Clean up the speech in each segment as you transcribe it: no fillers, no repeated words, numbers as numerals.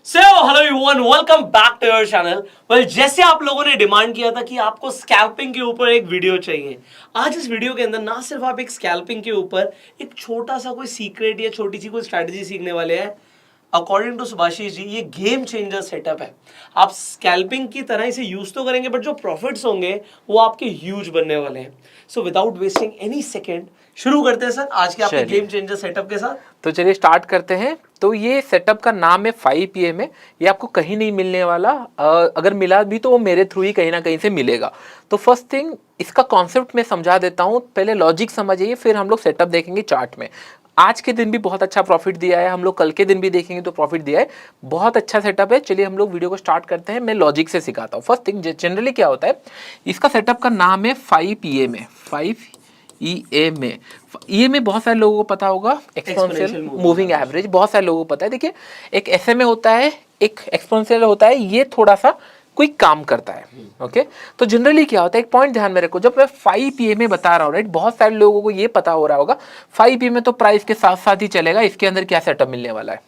Hello everyone, welcome back to your channel. Well, जैसे आप लोगों ने डिमांड किया था कि आपको स्कैल्पिंग के ऊपर एक वीडियो चाहिए, आज इस वीडियो के अंदर ना सिर्फ आप एक स्कैल्पिंग के ऊपर एक छोटा सा कोई सीक्रेट या छोटी सी कोई स्ट्रैटेजी सीखने वाले हैं। अकॉर्डिंग टू सुभाषिश जी, ये गेम चेंजर सेटअप है। आप स्कैल्पिंग की तरह इसे यूज तो करेंगे, बट जो प्रॉफिट्स होंगे वो आपके ह्यूज बनने वाले हैं। So without wasting any second, शुरू करते हैं सर आज के आपके गेम चेंजर सेटअप के साथ। तो चलिए स्टार्ट करते हैं। तो ये सेटअप का नाम है 5 PM है। ये आपको कहीं नहीं मिलने वाला, अगर मिला भी तो वो मेरे थ्रू ही कहीं ना कहीं से मिलेगा। तो फर्स्ट थिंग, इसका कॉन्सेप्ट मैं समझा देता हूँ, पहले लॉजिक समझिए, फिर हम लोग सेटअप देखेंगे चार्ट में। आज के दिन भी बहुत अच्छा प्रॉफिट दिया है, हम लोग कल के दिन भी देखेंगे तो प्रॉफिट दिया है, बहुत अच्छा सेटअप है। चलिए हम लोग वीडियो को स्टार्ट करते हैं, मैं लॉजिक से सिखाता हूँ। फर्स्ट थिंग, जनरली क्या होता है, इसका सेटअप का नाम है 5 PM है, 5 EMA। EMA बहुत सारे लोगों को पता होगा, एक्सपोनेंशियल मूविंग एवरेज, बहुत सारे लोगों को पता है। देखिए, एक SMA होता है, एक एक्सपोनेंशियल होता है, ये थोड़ा सा कोई काम करता है। ओके, तो जनरली क्या होता है, एक पॉइंट ध्यान में रखो, जब मैं 5 PMA बता रहा हूँ, राइट, बहुत सारे लोगों को ये पता हो रहा होगा 5 PMA तो प्राइस के साथ साथ ही चलेगा, इसके अंदर क्या सेटअप मिलने वाला है।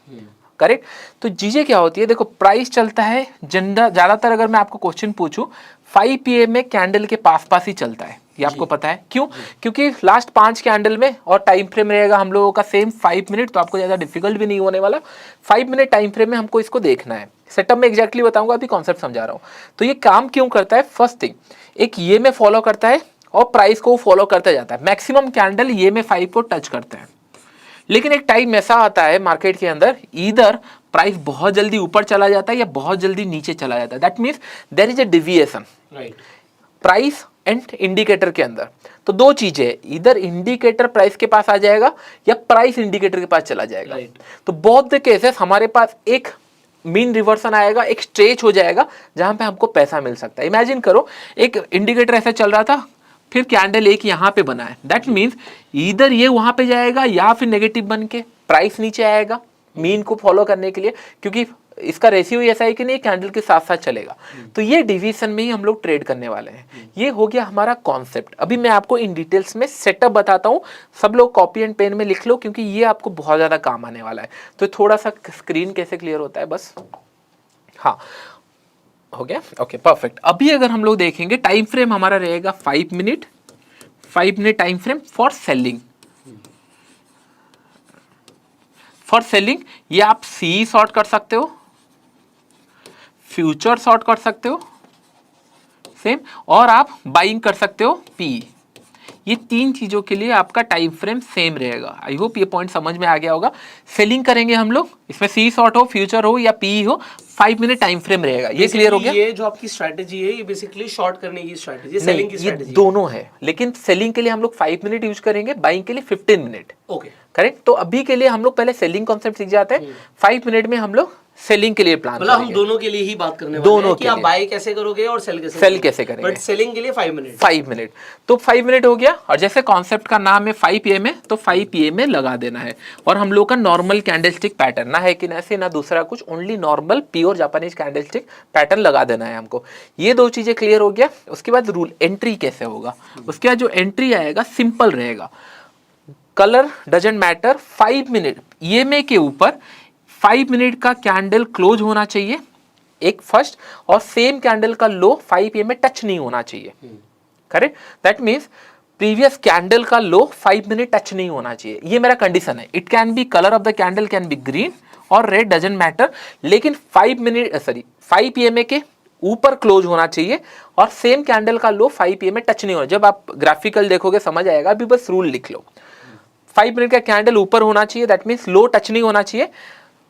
करेक्ट। तो चीजें क्या होती है, देखो, प्राइस चलता है ज्यादातर, अगर मैं आपको क्वेश्चन पूछूं, 5 PM में कैंडल के पास पास ही चलता है, ये आपको पता है क्यों? क्योंकि लास्ट 5 कैंडल में, और टाइम फ्रेम रहेगा हम लोगों का सेम 5 मिनट, तो आपको ज्यादा डिफिकल्ट भी नहीं होने वाला। 5 मिनट टाइम फ्रेम में हमको इसको देखना है। सेटअप में एग्जैक्टली बताऊंगा, अभी कॉन्सेप्ट समझा रहा हूँ। तो ये काम क्यों करता है, फर्स्ट थिंग, एक ये में फॉलो करता है और प्राइस को फॉलो करता जाता है। मैक्सिमम कैंडल ये में 5 को टच करते हैं, लेकिन एक टाइम ऐसा आता है मार्केट के अंदर, इधर प्राइस बहुत जल्दी ऊपर चला जाता है या बहुत जल्दी नीचे चला जाता है। That means there is a deviation, right, price and indicator के अंदर। तो दो चीजें, इधर इंडिकेटर प्राइस के पास आ जाएगा या प्राइस इंडिकेटर के पास चला जाएगा। तो बोथ द केसेस हमारे पास एक मीन रिवर्सन आएगा, एक स्ट्रेच हो जाएगा जहां पे हमको पैसा मिल सकता है। इमेजिन करो, एक इंडिकेटर ऐसा चल रहा था, फिर कैंडल एक यहाँ पे बना है, दैट मीन्स इधर ये वहां पे जाएगा या फिर नेगेटिव बन के प्राइस नीचे आएगा मीन को फॉलो करने के लिए, क्योंकि इसका रेशियो ऐसा है कि नहीं, कैंडल के साथ साथ चलेगा। तो ये डिवीजन में ही हम लोग ट्रेड करने वाले हैं। ये हो गया हमारा कॉन्सेप्ट। अभी मैं आपको इन डिटेल्स में सेटअप बताता हूँ, सब लोग कॉपी एंड पेन में लिख लो, क्योंकि ये आपको बहुत ज्यादा काम आने वाला है। तो थोड़ा सा स्क्रीन कैसे क्लियर होता है, बस, हाँ, हो गया, ओके, परफेक्ट। अभी अगर हम लोग देखेंगे, टाइम फ्रेम हमारा रहेगा 5 minute, 5 minute time frame for selling. For selling ये आप सी शॉर्ट कर सकते हो, फ्यूचर शॉर्ट कर सकते हो सेम, और आप बाइंग कर सकते हो पी। ये तीन चीजों के लिए आपका टाइम फ्रेम सेम रहेगा। आई होप ये पॉइंट समझ में आ गया होगा। सेलिंग करेंगे हम लोग, इसमें सी शॉर्ट हो, फ्यूचर हो या पी हो, 5 मिनट टाइम फ्रेम रहेगा। ये क्लियर हो गया? ये जो आपकी स्ट्रैटेजी है, ये बेसिकली शॉर्ट करने की स्ट्रैटेजी, सेलिंग की स्ट्रैटेजी, ये दोनों है, लेकिन सेलिंग के लिए हम लोग 5 मिनट यूज करेंगे, बाइंग के लिए 15 मिनट। Okay, correct. तो अभी के लिए हम लोग पहले सेलिंग कॉन्सेप्ट सीख जाते हैं, 5 मिनट में हम लोग सेलिंग के लिए प्लान मतलब हम दोनों के लिए ही बात करने वाले हैं कि आप बाय कैसे करोगे और सेल कैसे करेंगे, बट सेलिंग के लिए 5 मिनट। 5 मिनट, तो 5 मिनट हो गया। और जैसे कॉन्सेप्ट का नाम है 5 PM है, तो 5 PM में लगा देना है। और हम लोग का नॉर्मल कैंडलस्टिक पैटर्न, ना है कि ऐसे ना दूसरा कुछ, only normal pure Japanese candlestick pattern लगा देना है हमको। ये दो चीजें क्लियर हो गया। उसके बाद रूल एंट्री कैसे होगा, उसके बाद जो एंट्री आएगा सिंपल रहेगा, colour doesn't matter. 5 minute EMA के ऊपर 5 मिनट का कैंडल क्लोज होना चाहिए, एक फर्स्ट, और सेम कैंडल का लो 5 PM में टच नहीं होना चाहिए। Correct. That means previous candle का लो 5 मिनट टच नहीं होना चाहिए, ये मेरा कंडीशन है। It can be, colour of the candle can be green और रेड, डजंट मैटर, लेकिन 5 PM के ऊपर क्लोज होना चाहिए और सेम कैंडल का लो 5 PM में टच नहीं होना। जब आप ग्राफिकल देखोगे समझ आएगा, अभी बस रूल लिख लो। 5 मिनट का कैंडल ऊपर होना चाहिए, दैट मीन्स लो टच नहीं होना चाहिए।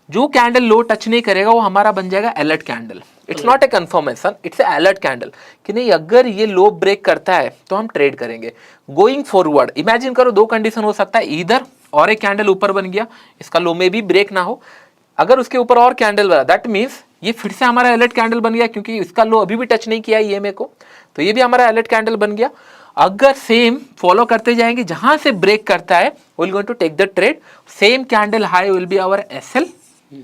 जो कैंडल लो टच नहीं करेगा वो हमारा बन जाएगा alert candle. It's not a confirmation, it's a alert candle, कि नहीं अगर ये लो ब्रेक करता है तो हम ट्रेड करेंगे। गोइंग फॉरवर्ड, इमेजिन करो दो कंडीशन हो सकता है, इधर और एक कैंडल ऊपर बन गया, इसका लो में भी ब्रेक ना हो, अगर उसके ऊपर और कैंडल बना, दैट मीन्स ये फिर से हमारा अलर्ट कैंडल बन गया, क्योंकि इसका लो अभी भी टच नहीं किया EMA को, तो ये भी हमारा अलर्ट कैंडल बन गया। अगर सेम फॉलो करते जाएंगे, जहां से ब्रेक करता है will going to take the trade. Same candle high will be our SL,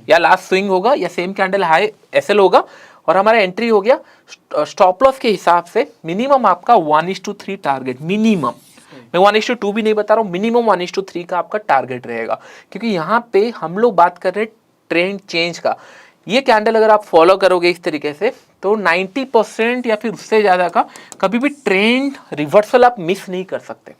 या लास्ट स्विंग होगा, या सेम कैंडल हाई SL होगा, और हमारा एंट्री हो गया। स्टॉप लॉस के हिसाब से मिनिमम आपका 1:3 टारगेट, मिनिमम, मैं 1:2 भी नहीं बता रहा हूँ, मिनिमम 1:3 का आपका टारगेट रहेगा, क्योंकि यहाँ पे हम लोग बात कर रहे हैं ट्रेंड चेंज का। ये कैंडल अगर आप फॉलो करोगे इस तरीके से तो 90% या फिर उससे ज़्यादा का कभी भी ट्रेंड रिवर्सल आप मिस नहीं कर सकते।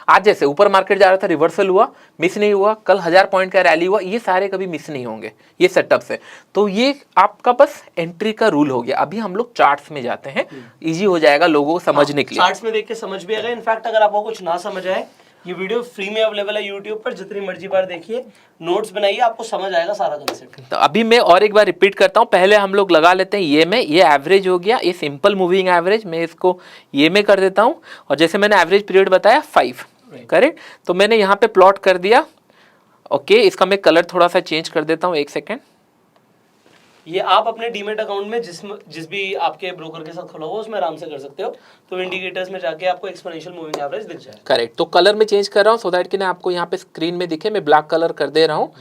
आज जैसे ऊपर मार्केट जा रहा था, रिवर्सल हुआ, मिस नहीं हुआ, कल 1000 पॉइंट का रैली हुआ, ये सारे कभी मिस नहीं होंगे ये सेटअप से। तो ये आपका बस एंट्री का रूल हो गया। अभी हम लोग चार्ट्स में जाते हैं, इजी हो जाएगा लोगों को समझने के लिए। चार्ट्स में देख के समझ भी आएगा। इनफैक्ट अगर आपको कुछ ना समझ आए, ये वीडियो फ्री में अवेलेबल है यूट्यूब पर, जितनी मर्जी बार देखिए, नोट्स बनाइए, आपको समझ आएगा सारा कंसेप्ट। तो अभी मैं और एक बार रिपीट करता हूँ, पहले हम लोग लगा लेते हैं ये में, ये एवरेज हो गया, ये सिंपल मूविंग एवरेज, मैं इसको ये में कर देता हूँ। और जैसे मैंने एवरेज पीरियड बताया 5, करेक्ट। तो मैंने यहाँ पे प्लॉट कर दिया। ओके, इसका मैं कलर थोड़ा सा चेंज कर देता हूँ, एक सेकेंड। ये आप अपने डीमेट अकाउंट में जिस भी आपके ब्रोकर के साथ खुला हुआ उसमें आराम से कर सकते हो। तो इंडिकेटर्स में जाके आपको एक्सपोनेंशियल मूविंग एवरेज दिख जाएगा। करेक्ट। तो कलर में चेंज कर रहा हूँ सो दैट कि ना आपको यहाँ पे स्क्रीन में दिखे, मैं ब्लैक कलर कर दे रहा हूँ।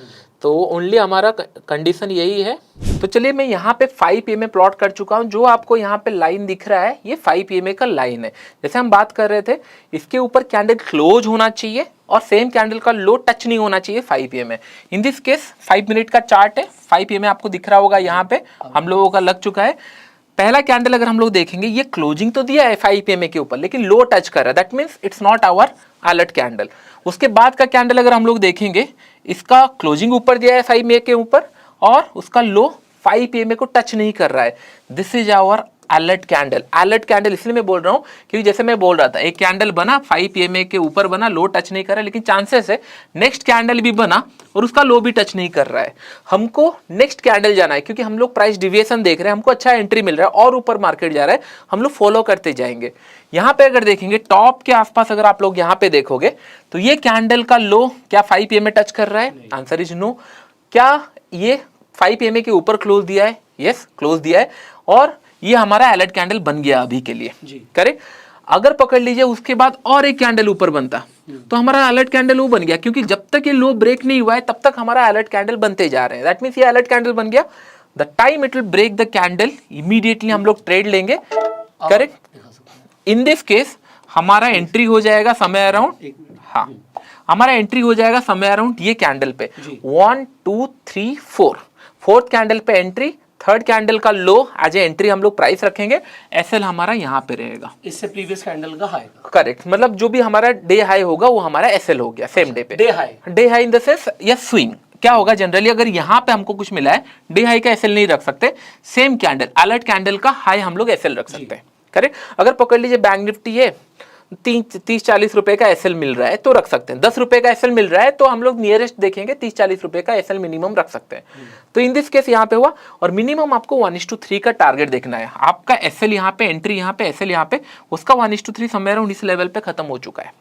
तो ओनली हमारा कंडीशन यही है। तो चलिए मैं यहाँ पे 5 PM प्लॉट कर चुका हूँ। जो आपको यहाँ पे लाइन दिख रहा है ये 5 PM का लाइन है। जैसे हम बात कर रहे थे, इसके ऊपर कैंडल क्लोज होना चाहिए और सेम कैंडल का लो टच नहीं होना चाहिए 5 PM में। इन दिस केस 5 मिनट का चार्ट है, 5 PM आपको दिख रहा होगा, यहाँ पे हम लोगों का लग चुका है। पहला कैंडल अगर हम लोग देखेंगे, ये क्लोजिंग तो दिया है 5 PM के ऊपर, लेकिन लो टच कर रहा है, that means it's not our alert candle. उसके बाद का कैंडल अगर हम लोग देखेंगे, इसका क्लोजिंग ऊपर दिया है 5 PM के ऊपर और उसका लो 5 PM को टच नहीं कर रहा है। This is our alert candle. Alert candle इसलिए मैं बोल रहा हूँ क्योंकि जैसे मैं बोल रहा था, एक कैंडल बना 5 PM के ऊपर बना, लो टच नहीं कर रहा है, लेकिन चांसेस है नेक्स्ट कैंडल भी बना और उसका लो भी टच नहीं कर रहा है। हमको नेक्स्ट कैंडल जाना है क्योंकि हम लोग प्राइस डिविएशन देख रहे हैं, हमको अच्छा एंट्री मिल रहा है और ऊपर मार्केट जा रहा है, हम लोग फॉलो करते जाएंगे। यहाँ पे अगर देखेंगे टॉप के आसपास, अगर आप लोग यहाँ पे देखोगे तो ये कैंडल का लो क्या 5 PM में टच कर रहा है? Answer is no. क्या ये 5 PM के ऊपर क्लोज दिया है? यस, क्लोज दिया है और ये हमारा अलर्ट कैंडल बन गया अभी के लिए, करेक्ट। अगर पकड़ लीजिए उसके बाद और एक कैंडल ऊपर बनता तो हमारा अलर्ट कैंडल वो बन गया, क्योंकि जब तक ये लो ब्रेक नहीं हुआ है तब तक हमारा अलर्ट कैंडल बनते जा रहे हैं। दैट मींस ये अलर्ट कैंडल बन गया। The time it will break the candle, immediately हम लोग ट्रेड लेंगे, करेक्ट। इन दिस केस हमारा एंट्री हो जाएगा समय अराउंड, हाँ हमारा एंट्री हो जाएगा समय अराउंड ये कैंडल पे 1 2 3 4, फोर्थ कैंडल पे एंट्री, थर्ड कैंडल का लो एज ए एंट्री हम लोग प्राइस रखेंगे। एसएल हमारा यहाँ पे रहेगा, इससे प्रीवियस कैंडल का हाई, करेक्ट। मतलब जो भी हमारा डे हाई होगा वो हमारा एसएल हो गया सेम डे पे। Day high in the sense या स्विंग क्या होगा, जनरली अगर यहाँ पे हमको कुछ मिला है, डे हाई का एसएल नहीं रख सकते, सेम कैंडल अलर्ट कैंडल का हाई हम लोग एसएल रख सकते हैं, करेक्ट। अगर पकड़ लीजिए बैंक निफ्टी है 30-40 रुपए का एसएल मिल रहा है तो रख सकते हैं, 10 रुपए का एसएल मिल रहा है तो हम लोग नियरेस्ट देखेंगे 30-40 रुपए का एसएल मिनिमम रख सकते हैं। तो इन दिस केस यहाँ पे हुआ और मिनिमम आपको 1:3 का टारगेट देखना है। आपका एसएल यहाँ पे, एंट्री यहाँ पे, एसएल यहाँ पे, उसका 1:3 समय अराउंड इस लेवल पे खत्म हो चुका है,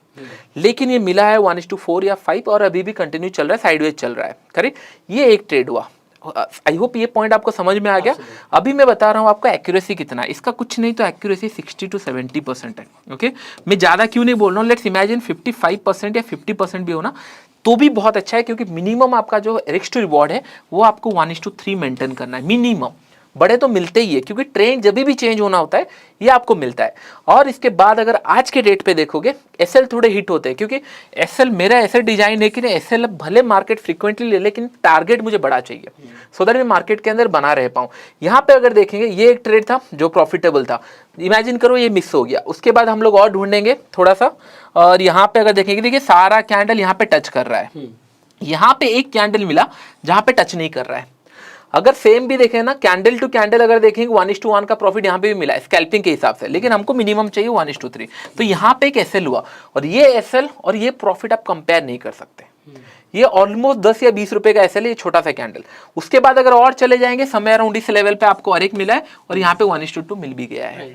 लेकिन ये मिला है 1:4 या 5 और अभी भी कंटिन्यू चल रहा है, साइडवेज चल रहा है, करेक्ट। ये एक ट्रेड हुआ। आई होप ये पॉइंट आपको समझ में आ गया। अभी मैं बता रहा हूँ आपका एक्यूरेसी कितना है, इसका कुछ नहीं तो एक्यूरेसी 60 to 70% है, ओके। मैं ज़्यादा क्यों नहीं बोल रहा हूँ, लेट्स इमेजिन 55% या 50% भी होना तो भी बहुत अच्छा है, क्योंकि मिनिमम आपका जो रिस्क टू रिवॉर्ड है वो आपको 1:3 मेंटेन करना है मिनिमम। बड़े तो मिलते ही है क्योंकि ट्रेंड जब भी चेंज होना होता है ये आपको मिलता है। और इसके बाद अगर आज के डेट पे देखोगे एसएल थोड़े हिट होते हैं, क्योंकि एसएल मेरा ऐसे डिजाइन है कि एसएल भले मार्केट फ्रीक्वेंटली ले, लेकिन टारगेट मुझे बड़ा चाहिए सो दैट मैं मार्केट के अंदर बना रह पाऊँ। यहाँ पे अगर देखेंगे ये एक ट्रेड था जो प्रॉफिटेबल था, इमेजिन करो ये मिस हो गया, उसके बाद हम लोग और ढूंढेंगे थोड़ा सा। और यहाँ पे अगर देखेंगे, देखिए सारा कैंडल यहाँ पे टच कर रहा है, यहाँ पे एक कैंडल मिला जहाँ पे टच नहीं कर रहा है। अगर सेम भी देखें ना, कैंडल टू कैंडल अगर देखेंगे 1:1 का प्रॉफिट यहाँ पे भी मिला है स्कैल्पिंग के हिसाब से, लेकिन हमको मिनिमम चाहिए 1:3। तो यहाँ पे एक एसएल हुआ और ये एसएल और ये प्रॉफिट आप कंपेयर नहीं कर सकते। ये ऑलमोस्ट 10 या 20 रुपए का एसएल है, ये छोटा सा कैंडल। उसके बाद अगर और चले जाएंगे समय अराउंड इस लेवल पे आपको और एक मिला है और यहाँ पे 1:2 मिल भी गया है।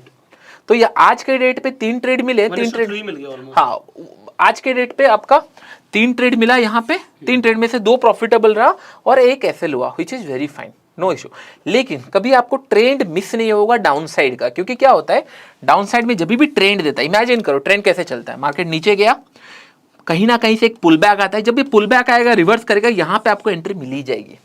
तो ये आज के डेट पे 3 ट्रेड मिले, 3 ट्रेड मिल गया। हाँ, आज के डेट पे आपका 3 ट्रेड मिला यहाँ पे, 3 ट्रेड में से 2 प्रॉफिटेबल रहा और एक एसएल हुआ, which is very fine, no issue. लेकिन कभी आपको ट्रेंड मिस नहीं होगा डाउन साइड का, क्योंकि क्या होता है डाउन साइड में जब भी ट्रेंड देता है, इमेजिन करो ट्रेंड कैसे चलता है, मार्केट नीचे गया, कहीं ना कहीं से एक पुल बैक आता है, जब भी पुल बैक आएगा रिवर्स करेगा, यहाँ पे आपको एंट्री मिल ही जाएगी।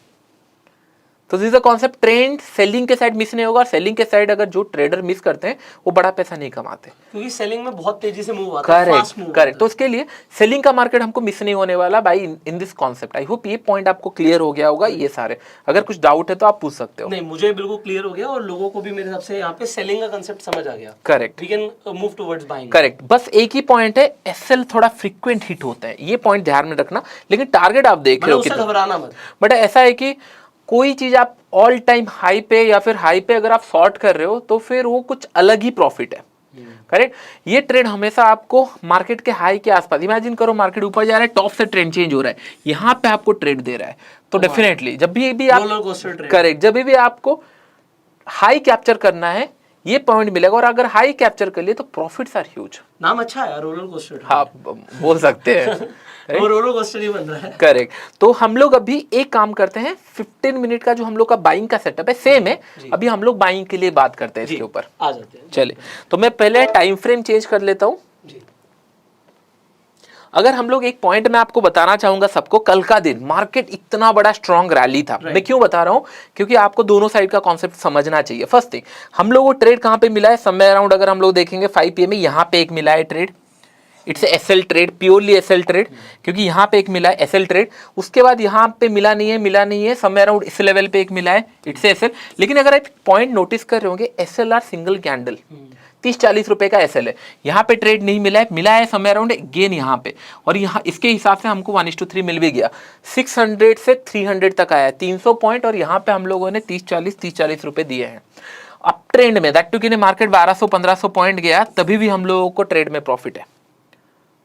तो this a concept, trend selling के साइड मिस नहीं होगा, और सेलिंग के साइड अगर जो ट्रेडर मिस करते हैं वो बड़ा पैसा नहीं कमाते, क्योंकि सेलिंग में बहुत तेजी से मूव आता है, फास्ट मूव करेक्ट। तो उसके लिए सेलिंग का मार्केट हमको मिस नहीं होने वाला by in this concept. I hope ये पॉइंट आपको क्लियर हो गया होगा। ये सारे अगर कुछ डाउट है तो आप पूछ सकते हो। नहीं, मुझे बिल्कुल क्लियर हो गया और लोगों को भी मेरे हिसाब से यहाँ पे सेलिंग का कंसेप्ट समझ आ गया। Correct, we can move towards buying. Correct. बस एक ही पॉइंट है, एसएल थोड़ा फ्रीक्वेंट हिट होता है, ये पॉइंट ध्यान में रखना। लेकिन टारगेट आप देख रहे हो उससे घबराना मत। बट ऐसा है कि कोई चीज आप ऑल टाइम हाई पे या फिर हाई पे अगर आप शॉर्ट कर रहे हो तो फिर वो कुछ अलग ही प्रॉफिट है। करेक्ट। ये ट्रेड हमेशा आपको मार्केट के हाई के आसपास, इमेजिन करो मार्केट ऊपर जा रहा है, टॉप से ट्रेंड चेंज हो रहा है, यहाँ पे आपको ट्रेड दे रहा है, तो डेफिनेटली जब भी आप, करेक्ट, जब भी आपको हाई कैप्चर करना है ये पॉइंट मिलेगा। और अगर हाई कैप्चर कर लिए तो प्रॉफिट्स आर ह्यूज। नाम अच्छा है, रोलर कोस्टर। हाँ, बोल सकते हैं। वो रोलर कोस्टर ही बन रहा है। करेक्ट। तो हम लोग अभी एक काम करते हैं, 15 मिनट का जो हम लोग का बाइंग का सेटअप है सेम है, अभी हम लोग बाइंग के लिए बात करते हैं इसके ऊपर। आ जाते हैं। चलिए, तो मैं पहले टाइम फ्रेम चेंज कर लेता हूँ। अगर हम लोग एक पॉइंट मैं आपको बताना चाहूंगा सबको, कल का दिन मार्केट इतना बड़ा स्ट्रॉन्ग रैली था। मैं क्यों बता रहा हूं, क्योंकि आपको दोनों साइड का कॉन्सेप्ट समझना चाहिए। फर्स्ट थिंग, हम लोग को ट्रेड कहां पे मिला है, समय अराउंड अगर हम लोग देखेंगे 5 PM में यहां पे एक मिला है trade, it's SL trade, purely SL trade, क्योंकि यहाँ पे एक मिला है एसएल ट्रेड। उसके बाद यहाँ पे मिला नहीं है, समय अराउंड इस लेवल पे एक मिला है, इट्स एसएल। लेकिन अगर आप पॉइंट नोटिस कर रहे होंगे, एसएल आर सिंगल कैंडल, 30-40 रुपए का एसएल है। यहाँ पे ट्रेड नहीं मिला है समय अराउंड गेन यहाँ पे, और यहाँ इसके हिसाब से हमको 1:3 मिल भी गया। 600 से 300 तक आया, 300 पॉइंट, और यहाँ पे हम लोगों ने 30-40 रुपए दिए हैं। अब ट्रेंड में दैट टू कि मार्केट 1200-1500 पॉइंट गया, तभी भी हम लोगों को ट्रेड में प्रॉफिट है।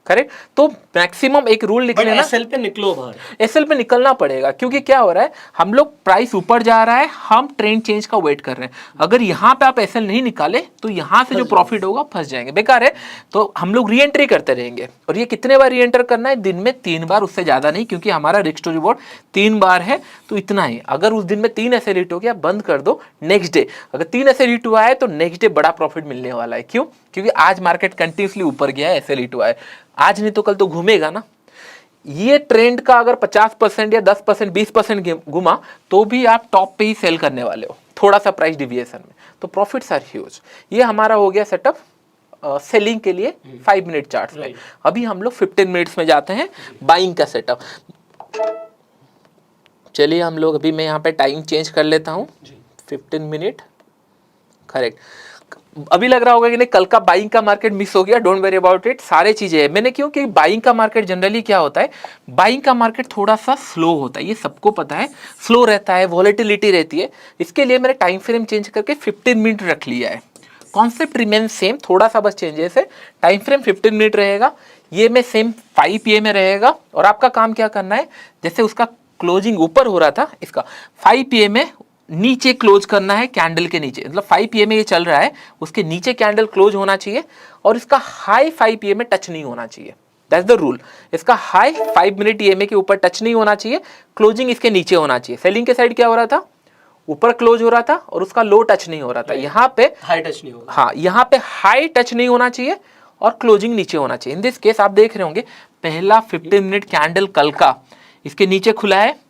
करेक्ट। तो मैक्सिमम एक रूल लिख लेना, एसएल पे निकलो बाहर, एसएल पे निकलना पड़ेगा। क्योंकि क्या हो रहा है, हम लोग प्राइस ऊपर जा रहा है, हम ट्रेंड चेंज का वेट कर रहे हैं। अगर यहाँ पे आप एसएल नहीं निकाले तो यहाँ से जो प्रॉफिट होगा फंस जाएंगे, बेकार है। तो हम लोग री एंट्री करते रहेंगे, और ये कितने बार री एंटर करना है, दिन में 3 बार, उससे ज्यादा नहीं, क्योंकि हमारा रिस्क टू रिवॉर्ड 3 बार है, तो इतना ही। अगर उस दिन में 3 एसएल हिट हो गया, बंद कर दो, नेक्स्ट डे अगर 3 एसएल हिट हुआ है तो नेक्स्ट डे बड़ा प्रॉफिट मिलने वाला है। क्यों? क्योंकि आज मार्केट कंटिन्यूसली ऊपर गया है, एसएल हिट हुआ है, आज नहीं तो कल तो घूमेगा ना। ये ट्रेंड का अगर 50% या 10%, 20% घुमा तो भी आप टॉप पे ही सेल करने वाले हो, थोड़ा सा प्राइस डिविएशन में, तो प्रॉफिट्स आर ह्यूज। ये हमारा हो गया सेटअप सेलिंग के लिए 5 मिनट चार्ट्स में। अभी हम लोग 15 मिनट्स में जाते हैं बाइंग का सेटअप। चलिए हम लोग, अभी मैं यहाँ पे टाइम चेंज कर लेता हूँ, 15 मिनट, करेक्ट। अभी लग रहा होगा कि नहीं कल का बाइंग का मार्केट मिस हो गया, डोंट वरी अबाउट इट, सारे चीजें हैं। मैंने क्यों कि बाइंग का मार्केट जनरली क्या होता है, बाइंग का मार्केट थोड़ा सा स्लो होता है, ये सबको पता है, स्लो रहता है, वॉलेटिलिटी रहती है। इसके लिए मैंने टाइम फ्रेम चेंज करके 15 मिनट रख लिया है। कॉन्सेप्ट रिमेन सेम, थोड़ा सा बस चेंजेस है। टाइम फ्रेम 15 मिनट रहेगा, ये में सेम 5 PM में रहेगा। और आपका काम क्या करना है, जैसे उसका क्लोजिंग ऊपर हो रहा था, इसका 5 PM में नीचे क्लोज करना है, कैंडल के नीचे, मतलब 5 PM में ये चल रहा है, उसके नीचे कैंडल क्लोज होना चाहिए, और इसका हाई 5 PM में टच नहीं होना चाहिए। That's the rule. इसका हाई 5 मिनट EMA के ऊपर टच नहीं होना चाहिए, क्लोजिंग इसके नीचे होना चाहिए। सेलिंग के साइड क्या हो रहा था, ऊपर क्लोज हो रहा था और उसका लो टच नहीं हो रहा था, यहाँ पे हाई टच नहीं होगा। हाँ, यहाँ पे हाई टच नहीं होना चाहिए और क्लोजिंग नीचे होना चाहिए। इन दिस केस आप देख रहे होंगे, पहला 15 मिनट कैंडल कल का इसके नीचे खुला है,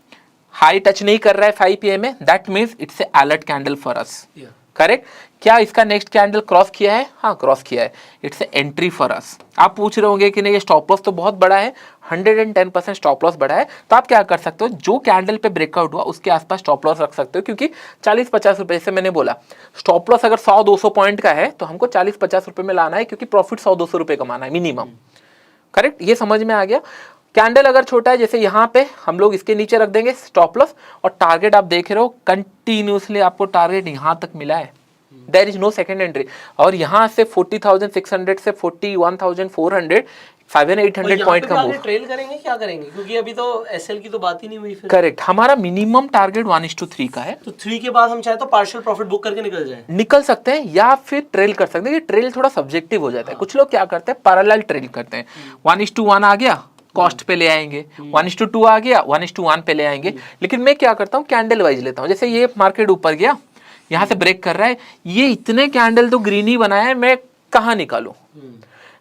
हाई टच नहीं कर रहा है 5 PM में, that means it's a alert candle for us. Correct. क्या इसका नेक्स्ट कैंडल क्रॉस किया है? हाँ, क्रॉस किया है, it's a entry for us. आप पूछ रहे होंगे कि नहीं ये स्टॉप लॉस तो बहुत बड़ा है, 110% स्टॉप लॉस बड़ा है। तो आप क्या कर सकते हो, जो कैंडल पे ब्रेकआउट हुआ उसके आसपास स्टॉप लॉस रख सकते हो, क्योंकि 40-50 रुपए से मैंने बोला, स्टॉप लॉस अगर 100-200 पॉइंट का है तो हमको 40-50 रुपए में लाना है, क्योंकि प्रॉफिट 100-200 रुपए कमाना है मिनिमम। करेक्ट, ये समझ में आ गया। कैंडल अगर छोटा है, जैसे यहाँ पे हम लोग इसके नीचे रख देंगे स्टॉप लॉस, और टारगेट आप देख रहे हो कंटिन्यूसली आपको टारगेट यहाँ तक मिला है, there is no second entry. और यहाँ से 40,600 से 41,400, 700-800 पॉइंट का मूव। ट्रेल करेंगे, क्या करेंगे, क्योंकि अभी तो एसएल की तो बात ही नहीं हुई फिर। करेक्ट, हमारा मिनिमम टारगेट 1:3 का है, तो 3 के बाद हम चाहे तो पार्शियल प्रॉफिट बुक करके निकल सकते हैं, या फिर ट्रेल कर सकते हैं। ये ट्रेल थोड़ा सब्जेक्टिव हो जाता है। कुछ लोग क्या करते हैं, पैरेलल ट्रेल करते हैं, 1:1 आ गया कॉस्ट पे ले आएंगे, 1:2 आ गया 1:1 पे ले आएंगे। लेकिन मैं क्या करता हूँ, कैंडल वाइज लेता हूँ। जैसे ये मार्केट ऊपर गया, यहाँ से ब्रेक कर रहा है, ये इतने कैंडल तो ग्रीन ही बनाया है, मैं कहाँ निकालूं,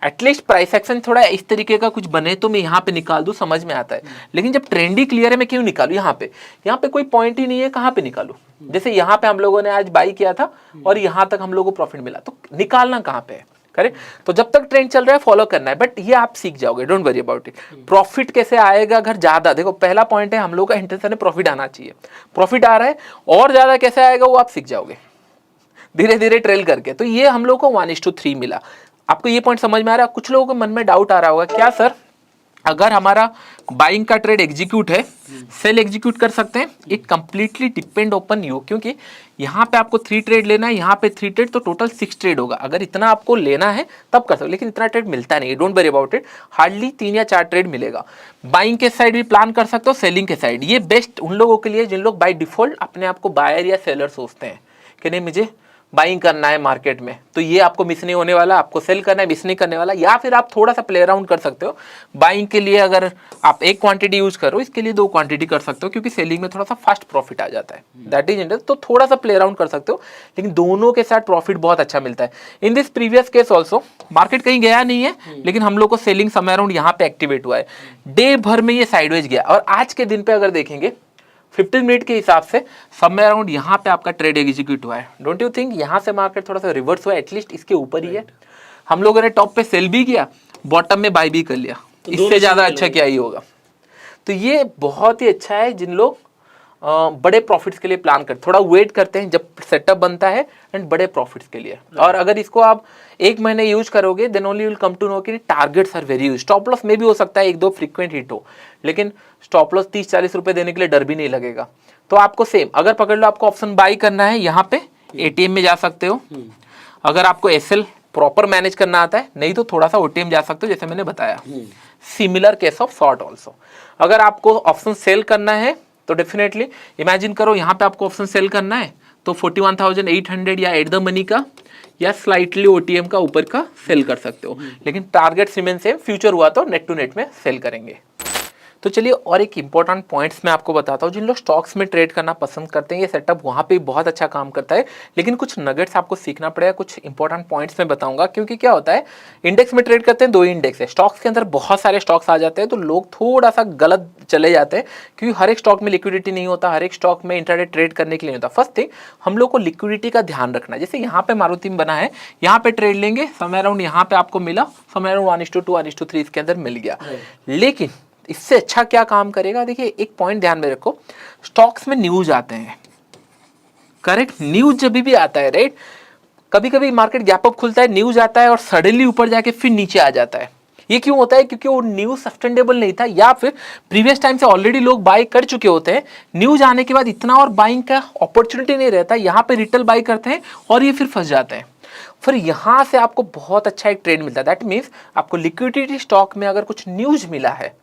एटलीस्ट प्राइस एक्शन थोड़ा इस तरीके का कुछ बने तो मैं यहाँ पे निकाल दूँ, समझ में आता है। लेकिन जब ट्रेंड ही क्लियर है मैं क्यों निकालूँ यहाँ पे कोई पॉइंट ही नहीं है, कहाँ पे निकालूँ। जैसे यहाँ पे हम लोगों ने आज बाई किया था और यहाँ तक हम लोगों को प्रॉफिट मिला, तो निकालना कहाँ पे है, करेक्ट। तो जब तक ट्रेंड चल रहा है फॉलो करना है, बट ये आप सीख जाओगे, don't worry about it. Profit कैसे आएगा अगर ज्यादा, देखो पहला पॉइंट है हम लोग का इंटेंशन है प्रॉफिट आना चाहिए, प्रॉफिट आ रहा है और ज्यादा कैसे आएगा वो आप सीख जाओगे धीरे धीरे ट्रेल करके। तो ये हम लोग को 1:3 मिला। आपको ये पॉइंट समझ में आ रहा है? कुछ लोगों के मन में डाउट आ रहा होगा, क्या सर अगर हमारा बाइंग का ट्रेड एग्जीक्यूट है, सेल एग्जीक्यूट कर सकते हैं? It completely depend open you, क्योंकि यहाँ पे आपको 3 ट्रेड लेना है, यहाँ पे 3 ट्रेड, तो टोटल 6 ट्रेड होगा। अगर इतना आपको लेना है तब कर सकते हो, लेकिन इतना ट्रेड मिलता नहीं, don't worry about it. Hardly 3 या 4 ट्रेड मिलेगा। बाइंग के साइड भी प्लान कर सकते हो, सेलिंग के साइड। ये बेस्ट उन लोगों के लिए जिन लोग बाय डिफॉल्ट अपने आप को बायर या सेलर सोचते हैं कि नहीं मुझे बाइंग करना है मार्केट में, तो ये आपको मिस नहीं होने वाला, आपको सेल करना है मिस नहीं करने वाला। या फिर आप थोड़ा सा प्ले अराउंड कर सकते हो। बाइंग के लिए अगर आप 1 क्वांटिटी यूज करो, इसके लिए 2 क्वांटिटी कर सकते हो, क्योंकि सेलिंग में थोड़ा सा फास्ट प्रॉफिट आ जाता है, दैट इज इंटरेस्ट। तो थोड़ा सा प्ले अराउंड कर सकते हो, लेकिन दोनों के साथ प्रॉफिट बहुत अच्छा मिलता है। In this previous case also market कहीं गया नहीं है, लेकिन हम लोग को सेलिंग समय अराउंड यहाँ पे एक्टिवेट हुआ है। डे भर में ये साइडवेज गया, और आज के दिन पे अगर देखेंगे 15 मिनट के हिसाब से समय अराउंड यहाँ पे आपका ट्रेड एग्जीक्यूट हुआ है। डोंट यू थिंक यहाँ से मार्केट थोड़ा सा रिवर्स हुआ है, एटलीस्ट इसके ऊपर ही है। हम लोगों ने टॉप पे सेल भी किया, बॉटम में बाय भी कर लिया, तो इससे ज्यादा अच्छा क्या ही होगा। तो ये बहुत ही अच्छा है जिन लोग बड़े प्रॉफिट्स के लिए प्लान करते, थोड़ा वेट करते हैं जब सेटअप बनता है एंड बड़े प्रॉफिट्स के लिए। और अगर इसको आप 1 महीने यूज करोगे then only will come to know कि targets are very huge. Stop loss में भी हो सकता है 1-2 फ्रीक्वेंट हिट हो, लेकिन स्टॉप लॉस 30-40 रुपए देने के लिए डर भी नहीं लगेगा। तो आपको सेम अगर पकड़ लो, आपको ऑप्शन बाई करना है, यहाँ पे एटीएम में जा सकते हो। अगर आपको एसएल प्रॉपर मैनेज करना आता है, नहीं तो थोड़ा सा ओटीएम जा सकते हो, जैसे मैंने बताया। Similar case of short also. अगर आपको ऑप्शन सेल करना है तो डेफिनेटली इमेजिन करो यहाँ पे आपको ऑप्शन सेल करना है, तो 41,800 या एट द मनी का या स्लाइटली ओटीएम का ऊपर का सेल कर सकते हो, लेकिन टारगेट रिमेन सेम। फ्यूचर हुआ तो नेट टू नेट में सेल करेंगे। तो चलिए और एक इंपॉर्टेंट पॉइंट्स मैं आपको बताता हूँ। जिन लोग स्टॉक्स में ट्रेड करना पसंद करते हैं, ये सेटअप वहाँ पे बहुत अच्छा काम करता है, लेकिन कुछ नगेट्स आपको सीखना पड़ेगा। कुछ इंपॉर्टेंट पॉइंट्स मैं बताऊंगा, क्योंकि क्या होता है इंडेक्स में ट्रेड करते हैं, 2 इंडेक्स है, स्टॉक्स के अंदर बहुत सारे स्टॉक्स आ जाते हैं, तो लोग थोड़ा सा गलत चले जाते हैं, क्योंकि हर एक स्टॉक में लिक्विडिटी नहीं होता, हर एक स्टॉक में इंट्राडे ट्रेड करने के लिए नहीं होता। फर्स्ट थिंग हम लोग को लिक्विडिटी का ध्यान रखना है। जैसे यहाँ पे मारुति में बना है, यहाँ पे ट्रेड लेंगे, समय अराउंड यहाँ पे आपको मिला, समय अराउंड 1:2 1:3 इसके अंदर मिल गया। लेकिन इससे अच्छा क्या काम करेगा, देखिए एक पॉइंट ध्यान में रखो, स्टॉक्स में न्यूज आते हैं, करेक्ट। न्यूज जब भी आता है, राइट, कभी कभी मार्केट गैप अप खुलता है, न्यूज आता है और सडनली ऊपर जाके फिर नीचे आ जाता है। ये क्यों होता है? क्योंकि वो न्यूज सस्टेनेबल नहीं था, या फिर प्रीवियस टाइम से ऑलरेडी लोग बाय कर चुके होते हैं। न्यूज आने के बाद इतना और बाइंग का अपॉर्चुनिटी नहीं रहता, यहाँ पे रिटेल बाय करते हैं और ये फिर फंस जाते हैं। फिर यहाँ से आपको बहुत अच्छा एक ट्रेड मिलता है। दैट मीन्स आपको लिक्विडिटी स्टॉक में अगर कुछ न्यूज मिला है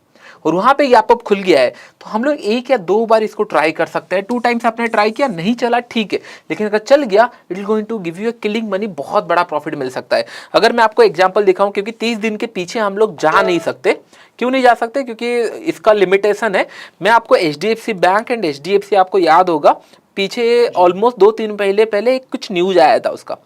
और वहां पे गैप अप खुल गया है, तो हम लोग 1 या 2 बार इसको ट्राई कर सकते हैं। 2 टाइम्स आपने ट्राई किया, नहीं चला, ठीक है, लेकिन अगर चल गया it is going to give you killing money, बहुत बड़ा प्रॉफिट मिल सकता है। अगर मैं आपको एग्जांपल दिखाऊं, क्योंकि 30 दिन के पीछे हम लोग जा नहीं सकते। क्यों नहीं जा सकते? क्योंकि इसका लिमिटेशन है। मैं आपको HDFC बैंक एंड HDFC आपको याद होगा, पीछे ऑलमोस्ट 2-3 पहले कुछ न्यूज आया था उसका,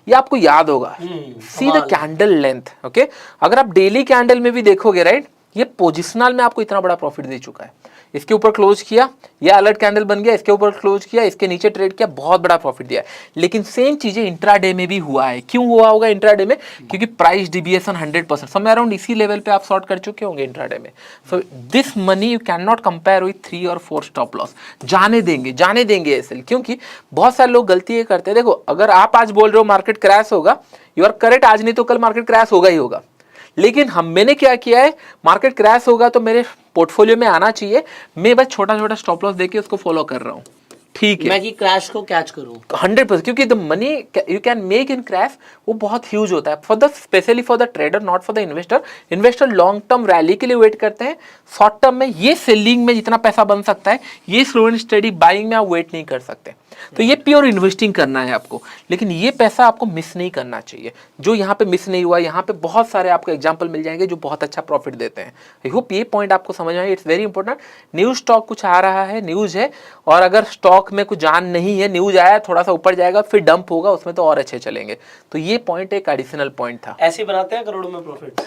ये आपको याद होगा। See the candle length, okay. अगर आप डेली कैंडल में भी देखोगे, राइट, ये पोजिशनल में आपको इतना बड़ा प्रॉफिट दे चुका है। इसके ऊपर क्लोज किया, ये अलर्ट कैंडल बन गया, इसके ऊपर क्लोज किया, इसके नीचे ट्रेड किया, बहुत बड़ा प्रॉफिट दिया। लेकिन सेम चीजें इंट्राडे में भी हुआ है। क्यों हुआ होगा इंट्राडे में? क्योंकि प्राइस डिविएशन 100% समय अराउंड इसी लेवल पे आप शॉर्ट कर चुके होंगे इंट्राडे में। So this money you can not compare with 3 और 4 स्टॉप लॉस। जाने देंगे एसएल, क्योंकि बहुत सारे लोग गलती ये करते हैं। देखो, अगर आप आज बोल रहे हो मार्केट क्रैश होगा, यू आर करेक्ट, आज नहीं तो कल मार्केट क्रैश होगा ही होगा। लेकिन मैंने क्या किया है, मार्केट क्रैश होगा तो मेरे पोर्टफोलियो में आना चाहिए, मैं बस छोटा स्टॉप लॉस देके उसको फॉलो कर रहा हूँ, ठीक है। मैं कि क्रैश को कैच करूं 100%, क्योंकि the money you can make in crash वो बहुत ह्यूज होता है for the specially for the trader, not for the investor. Investor long term rally के लिए वेट करते हैं, शॉर्ट टर्म में ये सेलिंग में जितना पैसा बन सकता है, ये स्लो एंड स्टडी बाइंग में आप वेट नहीं कर सकते। तो ये प्योर इन्वेस्टिंग करना है आपको, लेकिन ये पैसा आपको मिस नहीं करना चाहिए। जो यहाँ पे मिस नहीं हुआ, यहाँ पे बहुत सारे आपको एग्जांपल मिल जाएंगे जो बहुत अच्छा प्रॉफिट देते हैं। आई होप ये पॉइंट आपको समझ में आए। It's very important. New stock कुछ आ रहा है, न्यूज है, और अगर स्टॉक में कुछ जान नहीं है, न्यूज आया थोड़ा सा ऊपर जाएगा फिर डंप होगा, उसमें तो और अच्छे चलेंगे। तो ये पॉइंट एक एडिशनल पॉइंट था। ऐसे ही बनाते हैं करोड़ों में प्रॉफिट।